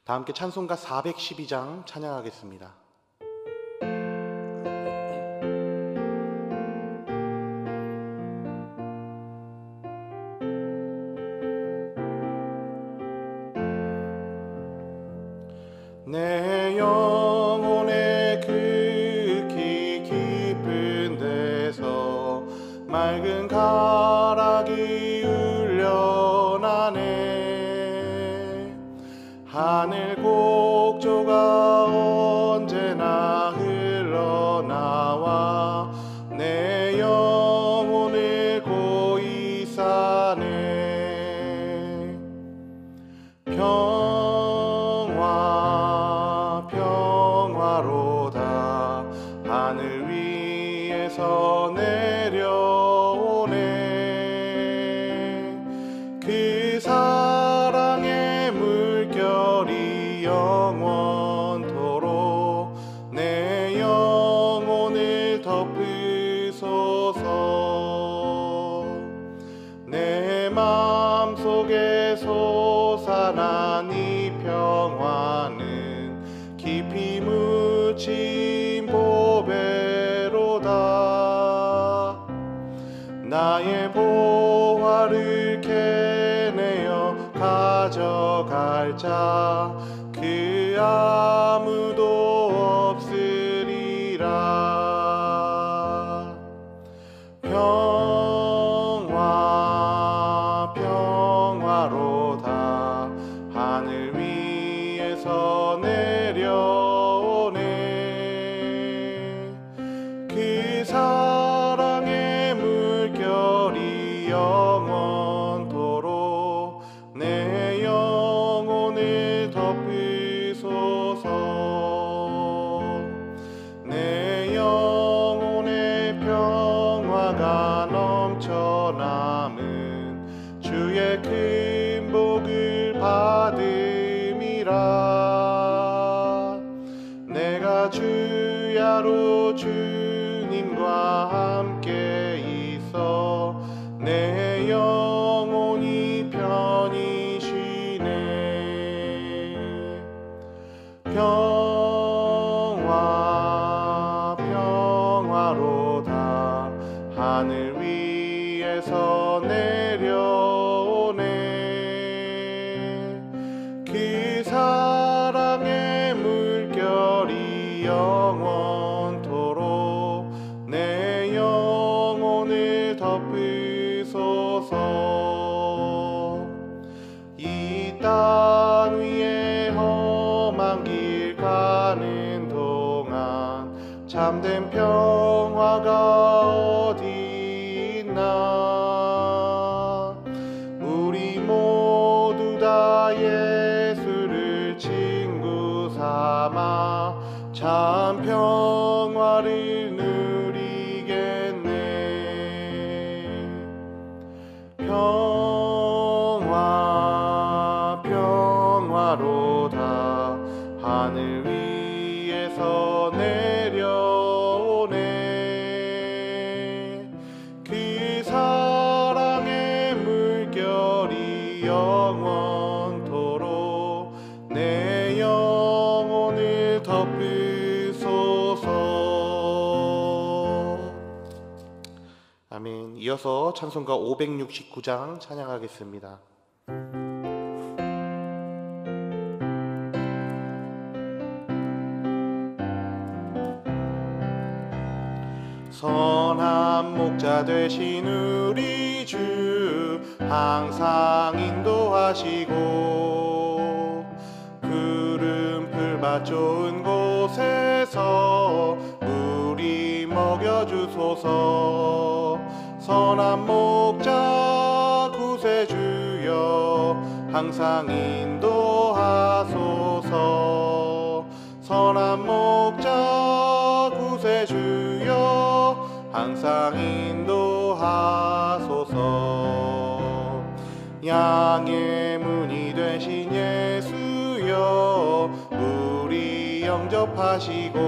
다 함께 찬송가 412장 찬양하겠습니다. 내 영혼의 극히 깊은 데서 맑은 가락이 울려나네. 하늘 곡조가 언제나 흘러나와 내 영혼을 고이 싸네. 평화로다 하늘 위에서 내려오네. 그 사랑의 물결이 영원토록 내 영혼을 덮으소서. 내 마음속에 솟아난 이 평화는 깊이 묻힌 보배로다. 나의 보화를 캐내어 가져갈 자 그 아무도 없으리라. 평화로다 하늘 위에서 내려오네. 그 사랑의 물결이 영원토록 내 영혼을 덮으소서. 내 영혼의 평화가 넘쳐남은 주의 큰 복을 받음이라. 내가 주야로 주님과 함께 있어 내 영혼이 편히 쉬네. 평화로다 하늘 위에서 내려오네. 그 사랑의 물결이 영원토록 내 영혼을 덮으소서. 이 땅 위에 험한 길 가는 동안 참된 평화가 어디 있나. 우리 모두 다 예수를 친구 삼아 참 평화를 누리겠네. 평화로다 하늘 위에서 내려오네. 그 사랑의 물결이 영원토록 내 영혼을 덮으소서. 아멘. 이어서 찬송가 569장 찬양하겠습니다. 선한 목자 되신 우리 주 항상 인도하시고 푸른 풀밭 좋은 곳에서 우리 먹여주소서. 선한 목자 구세주여 항상 인도하소서. 선한 목자 구세주여 항상 인도하소서. 양의 문이 되신 예수여 우리 영접하시고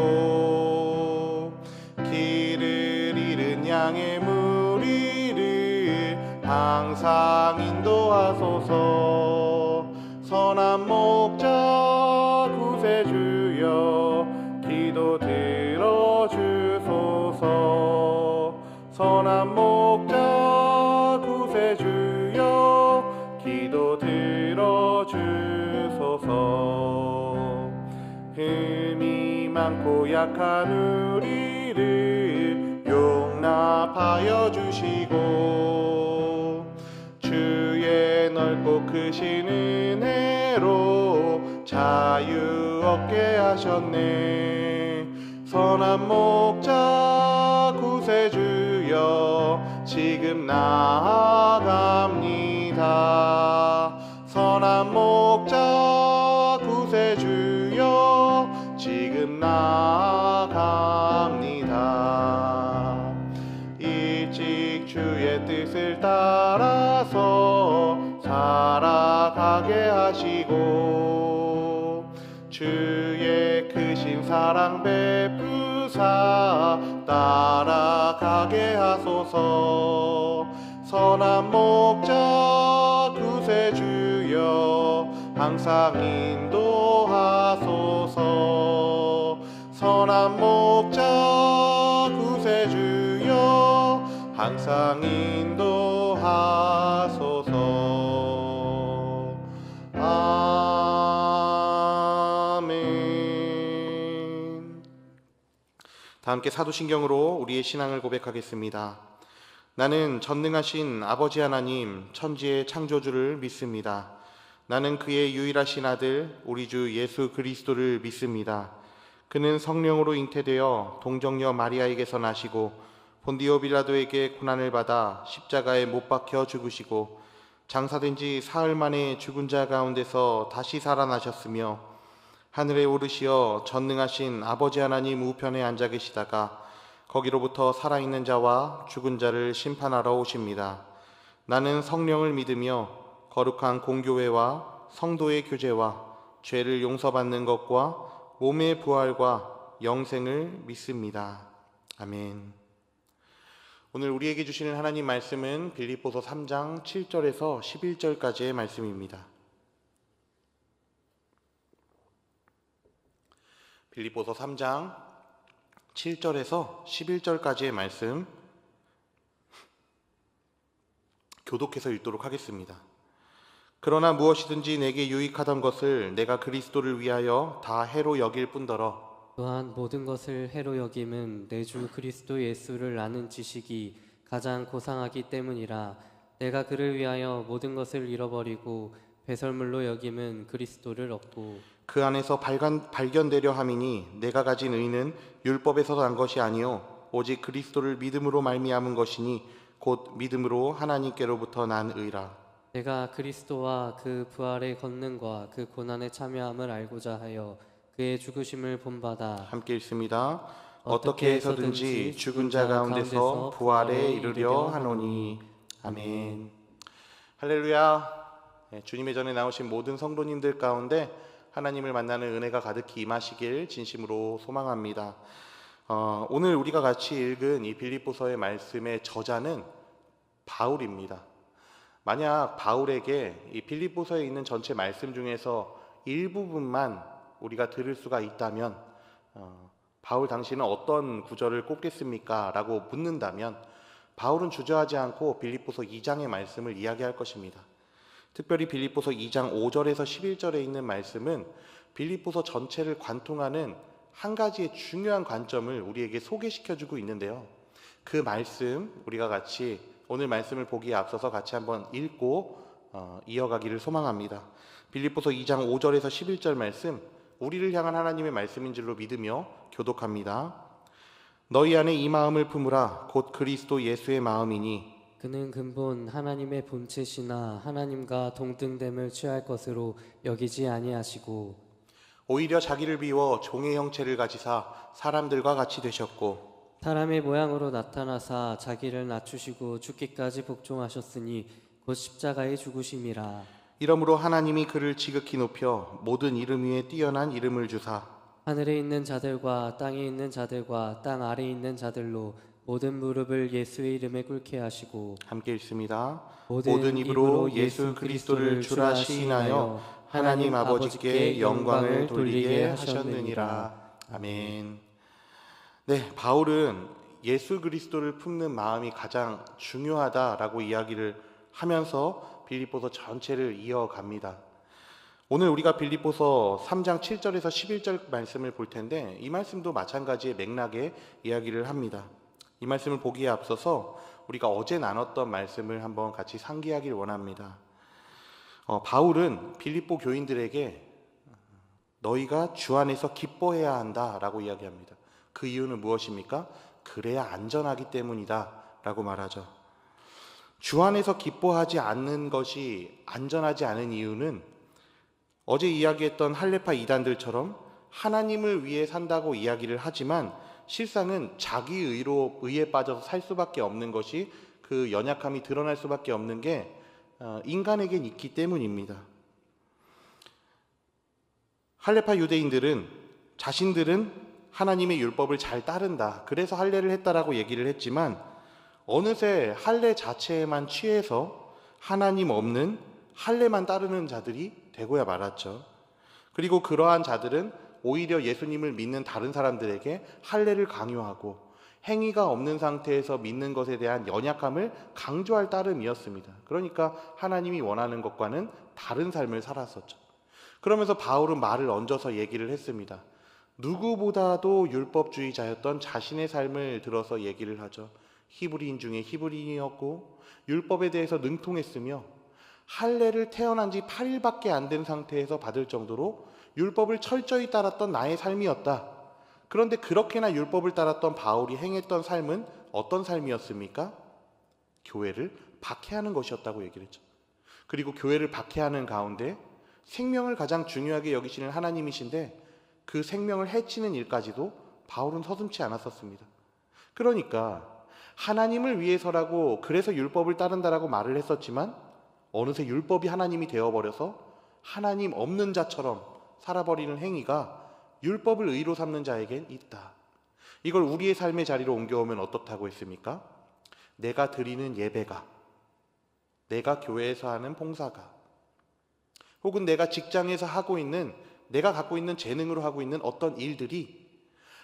길을 잃은 양의 무리를 항상 인도하소서. 선한 목자 주소서. 흠이 많고 약한 우리를 용납하여 주시고 주의 넓고 크신 은혜로 자유 얻게 하셨네. 선한 목자 구세주여 지금 나아갑니다. 선한 목자 구세주여 지금 나아갑니다. 일찍 주의 뜻을 따라서 살아가게 하시고 주의 크신 사랑 베푸사 따라가게 하소서. 선한 목자 구세주여 항상 인도하소서. 선한 목자 구세주여 항상 인도하소서. 아멘. 다 함께 사도신경으로 우리의 신앙을 고백하겠습니다. 나는 전능하신 아버지 하나님 천지의 창조주를 믿습니다. 나는 그의 유일하신 아들 우리 주 예수 그리스도를 믿습니다. 그는 성령으로 잉태되어 동정녀 마리아에게서 나시고 본디오 빌라도에게 고난을 받아 십자가에 못 박혀 죽으시고 장사된 지 사흘 만에 죽은 자 가운데서 다시 살아나셨으며 하늘에 오르시어 전능하신 아버지 하나님 우편에 앉아 계시다가 거기로부터 살아있는 자와 죽은 자를 심판하러 오십니다. 나는 성령을 믿으며 거룩한 공교회와 성도의 교제와 죄를 용서받는 것과 몸의 부활과 영생을 믿습니다. 아멘. 오늘 우리에게 주시는 하나님 말씀은 빌립보서 3장 7절에서 11절까지의 말씀입니다. 빌립보서 3장 7절에서 11절까지의 말씀 교독해서 읽도록 하겠습니다. 그러나 무엇이든지 내게 유익하던 것을 내가 그리스도를 위하여 다 해로 여길 뿐더러 또한 모든 것을 해로 여김은 내 주 그리스도 예수를 아는 지식이 가장 고상하기 때문이라. 내가 그를 위하여 모든 것을 잃어버리고 배설물로 여김은 그리스도를 얻고 그 안에서 발견되려 함이니 내가 가진 의는 율법에서 난 것이 아니요 오직 그리스도를 믿음으로 말미암은 것이니 곧 믿음으로 하나님께로부터 난 의라. 내가 그리스도와 그 부활의 권능과 그 고난에 참여함을 알고자 하여 그의 죽으심을 본받아 함께 읽습니다. 어떻게 해서든지 죽은 자 가운데서 부활에 이르려 하노니. 아멘. 할렐루야. 주님의 전에 나오신 모든 성도님들 가운데 하나님을 만나는 은혜가 가득히 임하시길 진심으로 소망합니다. 오늘 우리가 같이 읽은 이 빌립보서의 말씀의 저자는 바울입니다. 만약 바울에게 이 빌립보서에 있는 전체 말씀 중에서 일부분만 우리가 들을 수가 있다면 바울 당신은 어떤 구절을 꼽겠습니까? 라고 묻는다면 바울은 주저하지 않고 빌립보서 2장의 말씀을 이야기할 것입니다. 특별히 빌립보서 2장 5절에서 11절에 있는 말씀은 빌립보서 전체를 관통하는 한 가지의 중요한 관점을 우리에게 소개시켜주고 있는데요. 그 말씀 우리가 같이 오늘 말씀을 보기에 앞서서 같이 한번 읽고 이어가기를 소망합니다. 빌립보서 2장 5절에서 11절 말씀 우리를 향한 하나님의 말씀인 줄로 믿으며 교독합니다. 너희 안에 이 마음을 품으라 곧 그리스도 예수의 마음이니 그는 근본 하나님의 본체시나 하나님과 동등됨을 취할 것으로 여기지 아니하시고 오히려 자기를 비워 종의 형체를 가지사 사람들과 같이 되셨고 사람의 모양으로 나타나사 자기를 낮추시고 죽기까지 복종하셨으니 곧 십자가의 죽으심이라. 이러므로 하나님이 그를 지극히 높여 모든 이름 위에 뛰어난 이름을 주사 하늘에 있는 자들과 땅에 있는 자들과 땅 아래에 있는 자들로 모든 무릎을 예수의 이름에 꿇게 하시고 함께 읽습니다. 모든 입으로 예수 그리스도를 주라 시인하여 하나님 아버지께 영광을 돌리게 하셨느니라. 아멘. 네, 바울은 예수 그리스도를 품는 마음이 가장 중요하다라고 이야기를 하면서 빌립보서 전체를 이어갑니다. 오늘 우리가 빌립보서 3장 7절에서 11절 말씀을 볼 텐데 이 말씀도 마찬가지의 맥락의 이야기를 합니다. 이 말씀을 보기에 앞서서 우리가 어제 나눴던 말씀을 한번 같이 상기하길 원합니다. 바울은 빌립보 교인들에게 너희가 주 안에서 기뻐해야 한다라고 이야기합니다. 그 이유는 무엇입니까? 그래야 안전하기 때문이다 라고 말하죠. 주 안에서 기뻐하지 않는 것이 안전하지 않은 이유는 어제 이야기했던 할레파 이단들처럼 하나님을 위해 산다고 이야기를 하지만 실상은 자기 의에 빠져서 살 수밖에 없는 것이 그 연약함이 드러날 수밖에 없는 게 인간에겐 있기 때문입니다. 할레파 유대인들은 자신들은 하나님의 율법을 잘 따른다, 그래서 할례를 했다라고 얘기를 했지만 어느새 할례 자체에만 취해서 하나님 없는 할례만 따르는 자들이 되고야 말았죠. 그리고 그러한 자들은 오히려 예수님을 믿는 다른 사람들에게 할례를 강요하고 행위가 없는 상태에서 믿는 것에 대한 연약함을 강조할 따름이었습니다. 그러니까 하나님이 원하는 것과는 다른 삶을 살았었죠. 그러면서 바울은 말을 얹어서 얘기를 했습니다. 누구보다도 율법주의자였던 자신의 삶을 들어서 얘기를 하죠. 히브리인 중에 히브리인이었고 율법에 대해서 능통했으며 할례를 태어난 지 8일밖에 안 된 상태에서 받을 정도로 율법을 철저히 따랐던 나의 삶이었다. 그런데 그렇게나 율법을 따랐던 바울이 행했던 삶은 어떤 삶이었습니까? 교회를 박해하는 것이었다고 얘기를 했죠. 그리고 교회를 박해하는 가운데 생명을 가장 중요하게 여기시는 하나님이신데 그 생명을 해치는 일까지도 바울은 서슴지 않았었습니다. 그러니까 하나님을 위해서라고 그래서 율법을 따른다라고 말을 했었지만 어느새 율법이 하나님이 되어버려서 하나님 없는 자처럼 살아버리는 행위가 율법을 의로 삼는 자에겐 있다. 이걸 우리의 삶의 자리로 옮겨오면 어떻다고 했습니까? 내가 드리는 예배가, 내가 교회에서 하는 봉사가, 혹은 내가 직장에서 하고 있는, 내가 갖고 있는 재능으로 하고 있는 어떤 일들이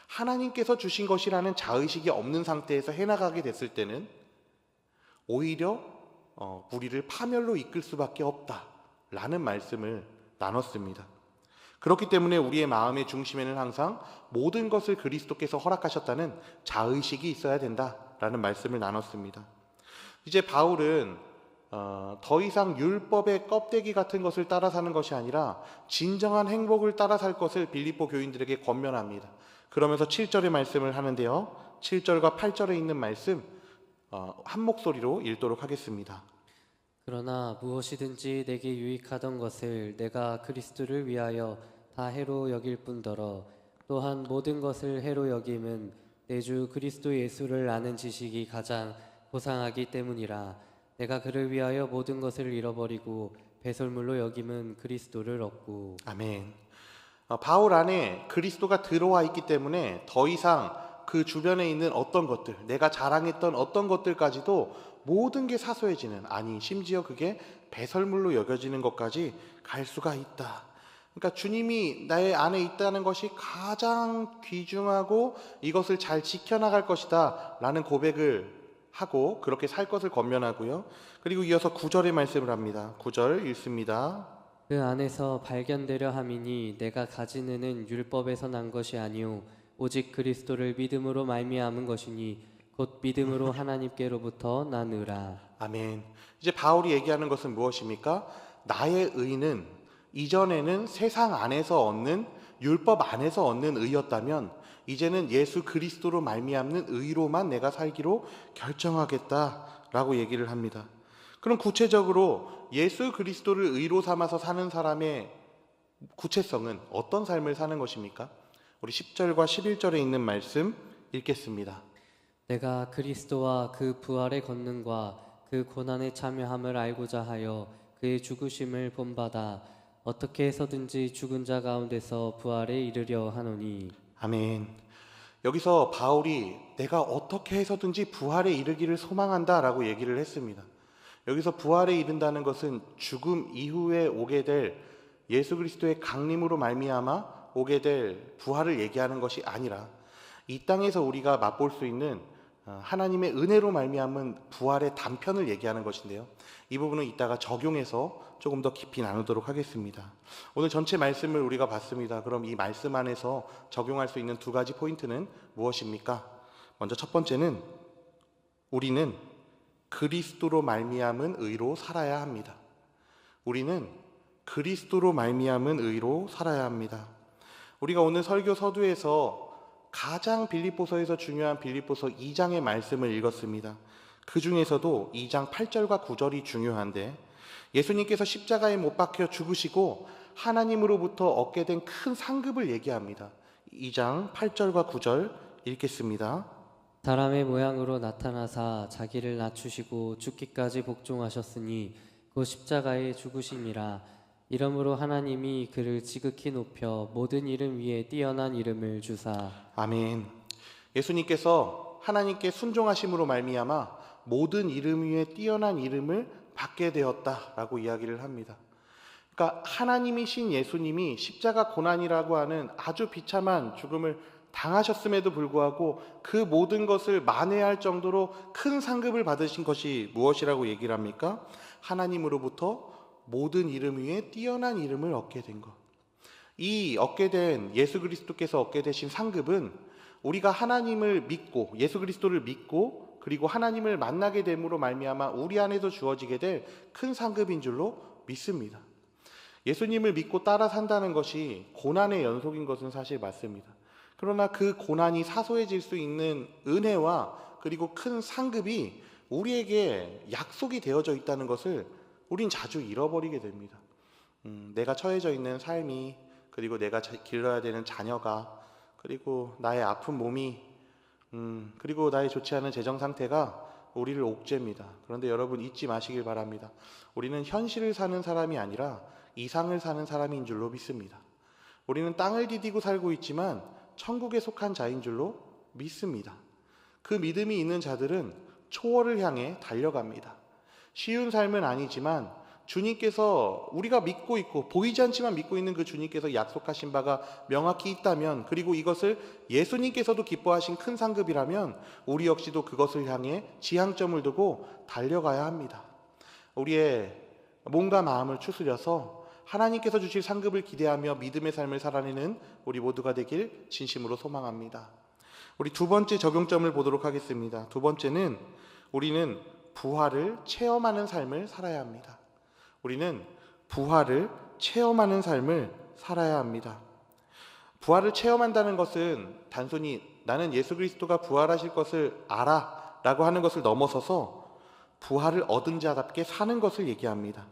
하나님께서 주신 것이라는 자의식이 없는 상태에서 해나가게 됐을 때는 오히려 우리를 파멸로 이끌 수밖에 없다라는 말씀을 나눴습니다. 그렇기 때문에 우리의 마음의 중심에는 항상 모든 것을 그리스도께서 허락하셨다는 자의식이 있어야 된다라는 말씀을 나눴습니다. 이제 바울은 더 이상 율법의 껍데기 같은 것을 따라 사는 것이 아니라 진정한 행복을 따라 살 것을 빌립보 교인들에게 권면합니다. 그러면서 7절의 말씀을 하는데요, 7절과 8절에 있는 말씀 한 목소리로 읽도록 하겠습니다. 그러나 무엇이든지 내게 유익하던 것을 내가 그리스도를 위하여 다 해로 여길 뿐더러 또한 모든 것을 해로 여김은 내 주 그리스도 예수를 아는 지식이 가장 고상하기 때문이라. 내가 그를 위하여 모든 것을 잃어버리고 배설물로 여김은 그리스도를 얻고. 아멘. 바울 안에 그리스도가 들어와 있기 때문에 더 이상 그 주변에 있는 어떤 것들, 내가 자랑했던 어떤 것들까지도 모든 게 사소해지는, 아니 심지어 그게 배설물로 여겨지는 것까지 갈 수가 있다. 그러니까 주님이 나의 안에 있다는 것이 가장 귀중하고 이것을 잘 지켜나갈 것이다 라는 고백을 하고 그렇게 살 것을 권면하고요. 그리고 이어서 9절의 말씀을 합니다. 9절 읽습니다. 그 안에서 발견되려 함이니 내가 가진 은은 율법에서 난 것이 아니오 오직 그리스도를 믿음으로 말미암은 것이니 곧 믿음으로 하나님께로부터 나느라. 아멘. 이제 바울이 얘기하는 것은 무엇입니까? 나의 의는 이전에는 세상 안에서 얻는, 율법 안에서 얻는 의였다면 이제는 예수 그리스도로 말미암는 의로만 내가 살기로 결정하겠다라고 얘기를 합니다. 그럼 구체적으로 예수 그리스도를 의로 삼아서 사는 사람의 구체성은 어떤 삶을 사는 것입니까? 우리 10절과 11절에 있는 말씀 읽겠습니다. 내가 그리스도와 그 부활의 권능과 그 고난에 참여함을 알고자 하여 그의 죽으심을 본받아 어떻게 해서든지 죽은 자 가운데서 부활에 이르려 하노니. 아멘. 여기서 바울이 내가 어떻게 해서든지 부활에 이르기를 소망한다라고 얘기를 했습니다. 여기서 부활에 이른다는 것은 죽음 이후에 오게 될 예수 그리스도의 강림으로 말미암아 오게 될 부활을 얘기하는 것이 아니라 이 땅에서 우리가 맛볼 수 있는 하나님의 은혜로 말미암은 부활의 단편을 얘기하는 것인데요. 이 부분은 이따가 적용해서 조금 더 깊이 나누도록 하겠습니다. 오늘 전체 말씀을 우리가 봤습니다. 그럼 이 말씀 안에서 적용할 수 있는 두 가지 포인트는 무엇입니까? 먼저 첫 번째는 우리는 그리스도로 말미암은 의로 살아야 합니다. 우리는 그리스도로 말미암은 의로 살아야 합니다. 우리가 오늘 설교 서두에서 가장 빌립보서에서 중요한 빌립보서 2장의 말씀을 읽었습니다. 그 중에서도 2장 8절과 9절이 중요한데 예수님께서 십자가에 못 박혀 죽으시고 하나님으로부터 얻게 된 큰 상급을 얘기합니다. 2장 8절과 9절 읽겠습니다. 사람의 모양으로 나타나사 자기를 낮추시고 죽기까지 복종하셨으니 곧 십자가에 죽으심이라. 이러므로 하나님이 그를 지극히 높여 모든 이름 위에 뛰어난 이름을 주사. 아멘. 예수님께서 하나님께 순종하심으로 말미암아 모든 이름 위에 뛰어난 이름을 받게 되었다라고 이야기를 합니다. 그러니까 하나님이신 예수님이 십자가 고난이라고 하는 아주 비참한 죽음을 당하셨음에도 불구하고 그 모든 것을 만회할 정도로 큰 상급을 받으신 것이 무엇이라고 얘기를 합니까? 하나님으로부터 모든 이름 위에 뛰어난 이름을 얻게 된 것. 이 얻게 된 예수 그리스도께서 얻게 되신 상급은 우리가 하나님을 믿고 예수 그리스도를 믿고 그리고 하나님을 만나게 됨으로 말미암아 우리 안에서 주어지게 될 큰 상급인 줄로 믿습니다. 예수님을 믿고 따라 산다는 것이 고난의 연속인 것은 사실 맞습니다. 그러나 그 고난이 사소해질 수 있는 은혜와 그리고 큰 상급이 우리에게 약속이 되어져 있다는 것을 우린 자주 잃어버리게 됩니다. 내가 처해져 있는 삶이, 그리고 내가 길러야 되는 자녀가, 그리고 나의 아픈 몸이, 그리고 나의 좋지 않은 재정 상태가 우리를 옥죄입니다. 그런데 여러분 잊지 마시길 바랍니다. 우리는 현실을 사는 사람이 아니라 이상을 사는 사람인 줄로 믿습니다. 우리는 땅을 디디고 살고 있지만 천국에 속한 자인 줄로 믿습니다. 그 믿음이 있는 자들은 초월을 향해 달려갑니다. 쉬운 삶은 아니지만 주님께서 우리가 믿고 있고 보이지 않지만 믿고 있는 그 주님께서 약속하신 바가 명확히 있다면, 그리고 이것을 예수님께서도 기뻐하신 큰 상급이라면 우리 역시도 그것을 향해 지향점을 두고 달려가야 합니다. 우리의 몸과 마음을 추스려서 하나님께서 주실 상급을 기대하며 믿음의 삶을 살아내는 우리 모두가 되길 진심으로 소망합니다. 우리 두 번째 적용점을 보도록 하겠습니다. 두 번째는 우리는 부활을 체험하는 삶을 살아야 합니다. 우리는 부활을 체험하는 삶을 살아야 합니다. 부활을 체험한다는 것은 단순히 나는 예수 그리스도가 부활하실 것을 알아 라고 하는 것을 넘어서서 부활을 얻은 자답게 사는 것을 얘기합니다.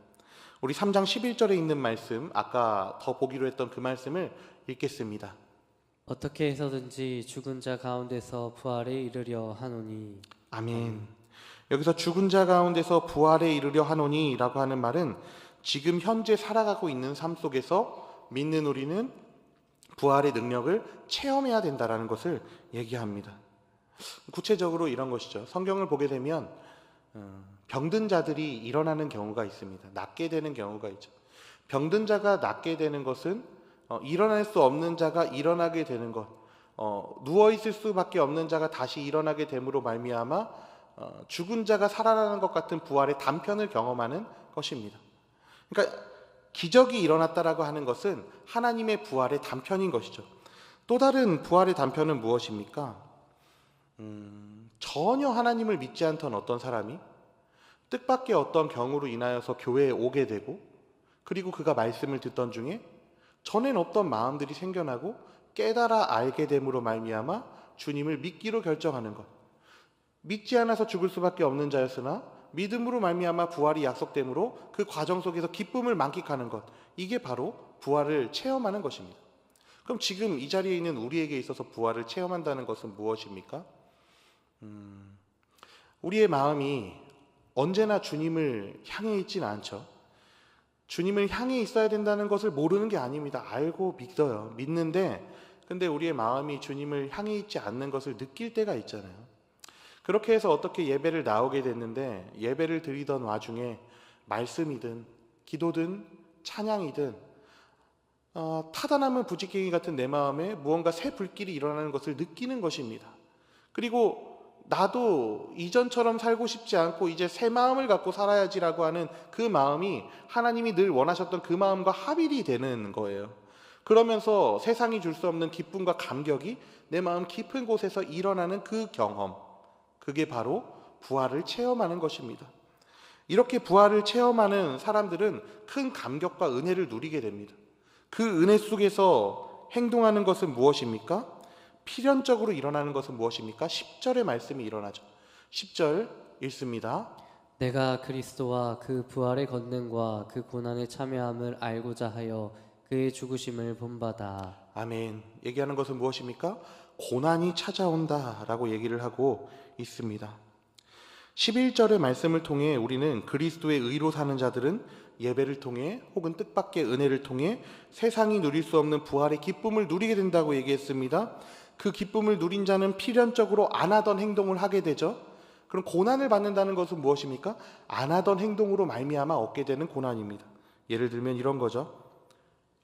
우리 3장 11절에 있는 말씀, 아까 더 보기로 했던 그 말씀을 읽겠습니다. 어떻게 해서든지 죽은 자 가운데서 부활에 이르려 하노니. 아멘. 여기서 죽은 자 가운데서 부활에 이르려 하노니 라고 하는 말은 지금 현재 살아가고 있는 삶 속에서 믿는 우리는 부활의 능력을 체험해야 된다는 것을 얘기합니다. 구체적으로 이런 것이죠. 성경을 보게 되면 병든 자들이 일어나는 경우가 있습니다. 낫게 되는 경우가 있죠. 병든 자가 낫게 되는 것은 일어날 수 없는 자가 일어나게 되는 것, 누워있을 수밖에 없는 자가 다시 일어나게 됨으로 말미암아 죽은 자가 살아나는 것 같은 부활의 단편을 경험하는 것입니다. 그러니까 기적이 일어났다라고 하는 것은 하나님의 부활의 단편인 것이죠. 또 다른 부활의 단편은 무엇입니까? 전혀 하나님을 믿지 않던 어떤 사람이 뜻밖의 어떤 경우로 인하여서 교회에 오게 되고, 그리고 그가 말씀을 듣던 중에 전엔 없던 마음들이 생겨나고 깨달아 알게 됨으로 말미암아 주님을 믿기로 결정하는 것. 믿지 않아서 죽을 수밖에 없는 자였으나 믿음으로 말미암아 부활이 약속됨으로 그 과정 속에서 기쁨을 만끽하는 것. 이게 바로 부활을 체험하는 것입니다. 그럼 지금 이 자리에 있는 우리에게 있어서 부활을 체험한다는 것은 무엇입니까? 우리의 마음이 언제나 주님을 향해 있지는 않죠. 주님을 향해 있어야 된다는 것을 모르는 게 아닙니다. 알고 믿어요. 믿는데 근데 우리의 마음이 주님을 향해 있지 않는 것을 느낄 때가 있잖아요. 그렇게 해서 어떻게 예배를 나오게 됐는데 예배를 드리던 와중에 말씀이든 기도든 찬양이든 타다남은 부지깽이 같은 내 마음에 무언가 새 불길이 일어나는 것을 느끼는 것입니다. 그리고 나도 이전처럼 살고 싶지 않고 이제 새 마음을 갖고 살아야지라고 하는 그 마음이 하나님이 늘 원하셨던 그 마음과 합일이 되는 거예요. 그러면서 세상이 줄 수 없는 기쁨과 감격이 내 마음 깊은 곳에서 일어나는 그 경험, 그게 바로 부활을 체험하는 것입니다. 이렇게 부활을 체험하는 사람들은 큰 감격과 은혜를 누리게 됩니다. 그 은혜 속에서 행동하는 것은 무엇입니까? 필연적으로 일어나는 것은 무엇입니까? 10절의 말씀이 일어나죠. 10절 읽습니다. 내가 그리스도와 그 부활의 권능과 그 고난에 참여함을 알고자 하여 그의 죽으심을 본받아. 아멘. 얘기하는 것은 무엇입니까? 고난이 찾아온다라고 얘기를 하고 있습니다. 11절의 말씀을 통해 우리는 그리스도의 의로 사는 자들은 예배를 통해 혹은 뜻밖의 은혜를 통해 세상이 누릴 수 없는 부활의 기쁨을 누리게 된다고 얘기했습니다. 그 기쁨을 누린 자는 필연적으로 안 하던 행동을 하게 되죠. 그럼 고난을 받는다는 것은 무엇입니까? 안 하던 행동으로 말미암아 얻게 되는 고난입니다. 예를 들면 이런 거죠.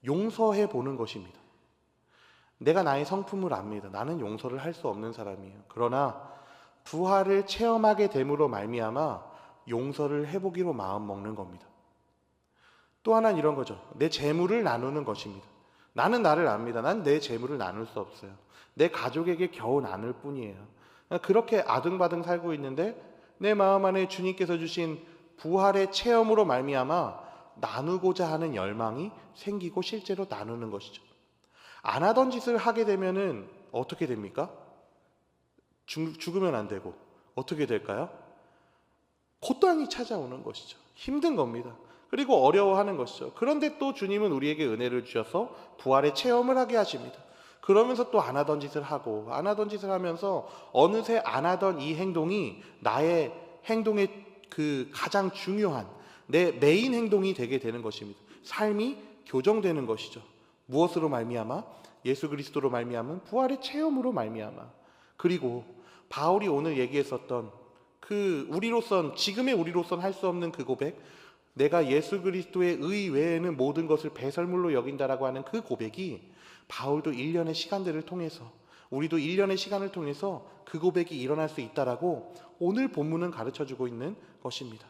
용서해 보는 것입니다. 내가 나의 성품을 압니다. 나는 용서를 할 수 없는 사람이에요. 그러나 부활을 체험하게 됨으로 말미암아 용서를 해보기로 마음 먹는 겁니다. 또 하나는 이런 거죠. 내 재물을 나누는 것입니다. 나는 나를 압니다. 난 내 재물을 나눌 수 없어요. 내 가족에게 겨우 나눌 뿐이에요. 그렇게 아등바등 살고 있는데 내 마음 안에 주님께서 주신 부활의 체험으로 말미암아 나누고자 하는 열망이 생기고 실제로 나누는 것이죠. 안 하던 짓을 하게 되면은 어떻게 됩니까? 죽으면 안 되고 어떻게 될까요? 고통이 찾아오는 것이죠. 힘든 겁니다. 그리고 어려워하는 것이죠. 그런데 또 주님은 우리에게 은혜를 주셔서 부활의 체험을 하게 하십니다. 그러면서 또 안 하던 짓을 하고 안 하던 짓을 하면서 어느새 안 하던 이 행동이 나의 행동의 그 가장 중요한 내 메인 행동이 되게 되는 것입니다. 삶이 교정되는 것이죠. 무엇으로 말미암아? 예수 그리스도로 말미암은 부활의 체험으로 말미암아. 그리고 바울이 오늘 얘기했었던 그 우리로선 지금의 우리로선 할 수 없는 그 고백, 내가 예수 그리스도의 의 외에는 모든 것을 배설물로 여긴다라고 하는 그 고백이 바울도 1년의 시간들을 통해서 우리도 1년의 시간을 통해서 그 고백이 일어날 수 있다라고 오늘 본문은 가르쳐주고 있는 것입니다.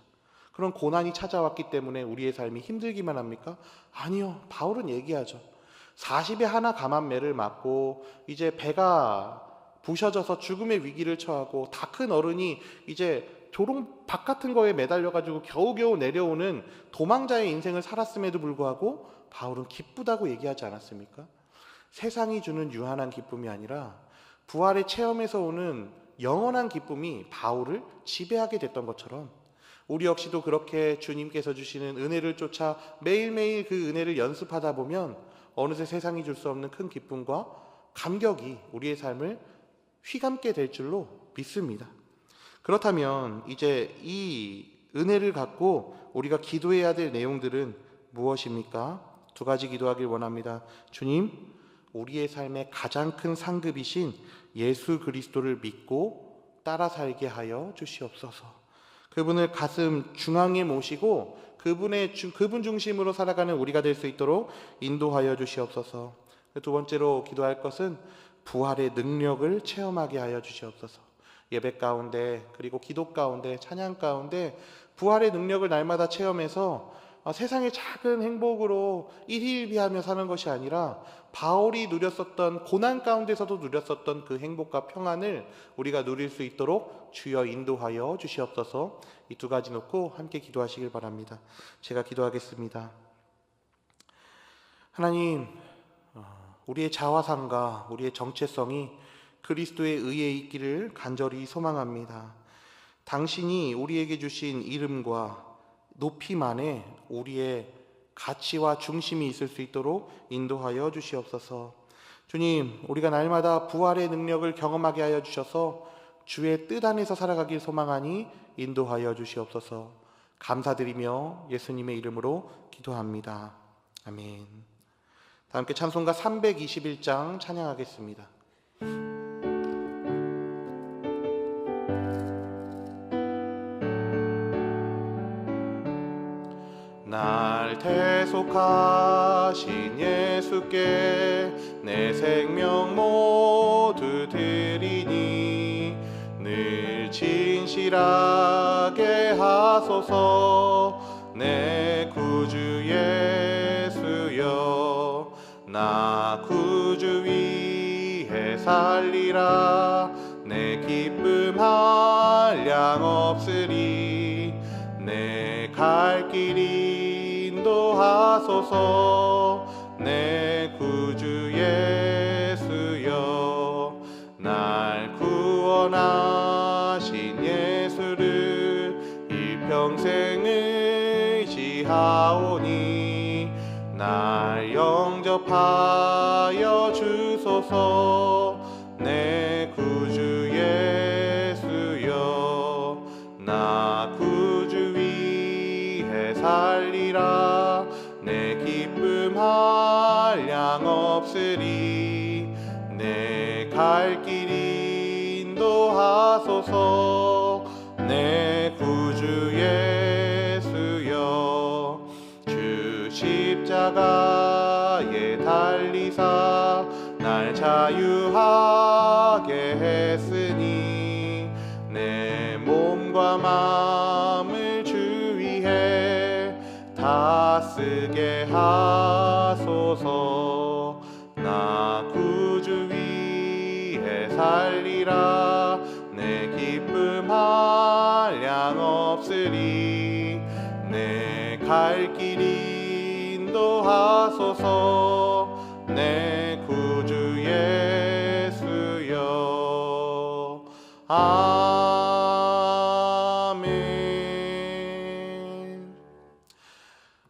그런 고난이 찾아왔기 때문에 우리의 삶이 힘들기만 합니까? 아니요. 바울은 얘기하죠. 40에 하나 감한매를 맞고 이제 배가 부셔져서 죽음의 위기를 처하고 다 큰 어른이 이제 조롱박 같은 거에 매달려가지고 겨우겨우 내려오는 도망자의 인생을 살았음에도 불구하고 바울은 기쁘다고 얘기하지 않았습니까? 세상이 주는 유한한 기쁨이 아니라 부활의 체험에서 오는 영원한 기쁨이 바울을 지배하게 됐던 것처럼 우리 역시도 그렇게 주님께서 주시는 은혜를 쫓아 매일매일 그 은혜를 연습하다 보면 어느새 세상이 줄 수 없는 큰 기쁨과 감격이 우리의 삶을 휘감게 될 줄로 믿습니다. 그렇다면 이제 이 은혜를 갖고 우리가 기도해야 될 내용들은 무엇입니까? 2가지 기도하길 원합니다. 주님, 우리의 삶의 가장 큰 상급이신 예수 그리스도를 믿고 따라 살게 하여 주시옵소서. 그분을 가슴 중앙에 모시고 그분 중심으로 살아가는 우리가 될 수 있도록 인도하여 주시옵소서. 2번째로 기도할 것은 부활의 능력을 체험하게 하여 주시옵소서. 예배 가운데 그리고 기도 가운데 찬양 가운데 부활의 능력을 날마다 체험해서 세상의 작은 행복으로 일희일비하며 사는 것이 아니라 바울이 누렸었던 고난 가운데서도 누렸었던 그 행복과 평안을 우리가 누릴 수 있도록 주여 인도하여 주시옵소서. 이 2가지 놓고 함께 기도하시길 바랍니다. 제가 기도하겠습니다. 하나님, 우리의 자화상과 우리의 정체성이 그리스도의 의에 있기를 간절히 소망합니다. 당신이 우리에게 주신 이름과 높임만에 우리의 가치와 중심이 있을 수 있도록 인도하여 주시옵소서. 주님, 우리가 날마다 부활의 능력을 경험하게 하여 주셔서 주의 뜻 안에서 살아가길 소망하니 인도하여 주시옵소서. 감사드리며 예수님의 이름으로 기도합니다. 아멘. 다 함께 찬송가 321장 찬양하겠습니다. 날 대속하신 예수께 내 생명 모두 드리니 늘 늘 진실하게 하소서. 내 구주 예수여, 나 구주 위에 살리라. 내 기쁨 한량 없으리. 내 갈 길 인도하소서. 내 구주 예수여, 날 구원하신 예수를 일평생 의지하오니 날 영접하여 주소서. 내 구주 예수여, 나 구주 위에 살리라. 내 기쁨 한량 없으리. 내 갈 길 인도하소서. 내 구주 예수여, 주 십자가에 달리사 날 자유하게 했으니 내 몸과 마음을 주 위해 다 쓰게 하소서. 나 구주 위에 살리라. 내 기쁨 한량 없으리. 내 갈 길 인도하소서. 내 구주 예수여. 아멘.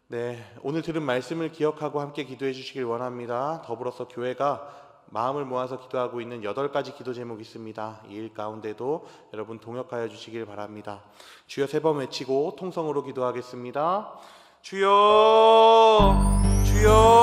네, 오늘 들은 말씀을 기억하고 함께 기도해 주시길 원합니다. 더불어서 교회가 마음을 모아서 기도하고 있는 8가지 기도 제목이 있습니다. 이 일 가운데도 여러분 동역하여 주시길 바랍니다. 주여 3번 외치고 통성으로 기도하겠습니다. 주여, 주여.